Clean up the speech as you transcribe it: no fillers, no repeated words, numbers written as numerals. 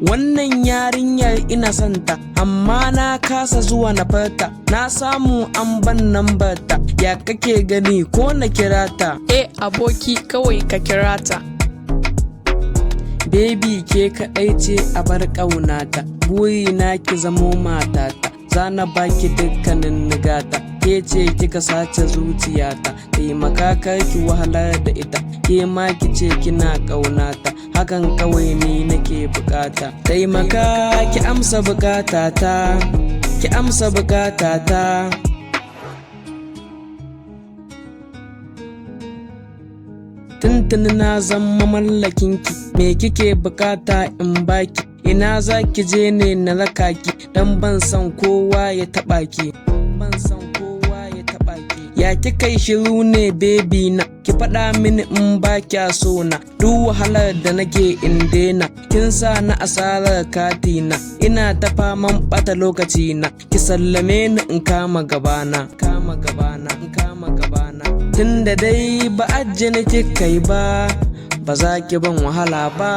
Wannan yarinyar ina santa amma na kasa zuwa na farta. Na samu an ban nambarta, ya kake gani ko na kirata? Aboki kawai ka kirata. Baby ke kaɗai ce a bar ƙaunata, burina ki zamo matata, zana baki dukkanin nigata. Ke ce kika sace zuciyata, taimaka kar ki wahalar da ita, ke ma ki ce kina ƙaunata, hakan kawai ni nake bukata. Taimaka ki amsa bukatata, ki amsa bukatata. Tuntuni na zama mallakinki, me kike bukata in baki? Ina za ki je ne na raka ki, dan ban san kowa ya taɓa ki. Ya kika yi shiru ne baby na, ki faɗa mini in ba kya so na. Duk wahalar da nake in daina, kin sa na asarar katina. Ina ta faman ɓata lokaci na, ki sallame ni in kama gabana. Tunda dai ba ajje ni kika yi ba, ba za ki ban wahala ba.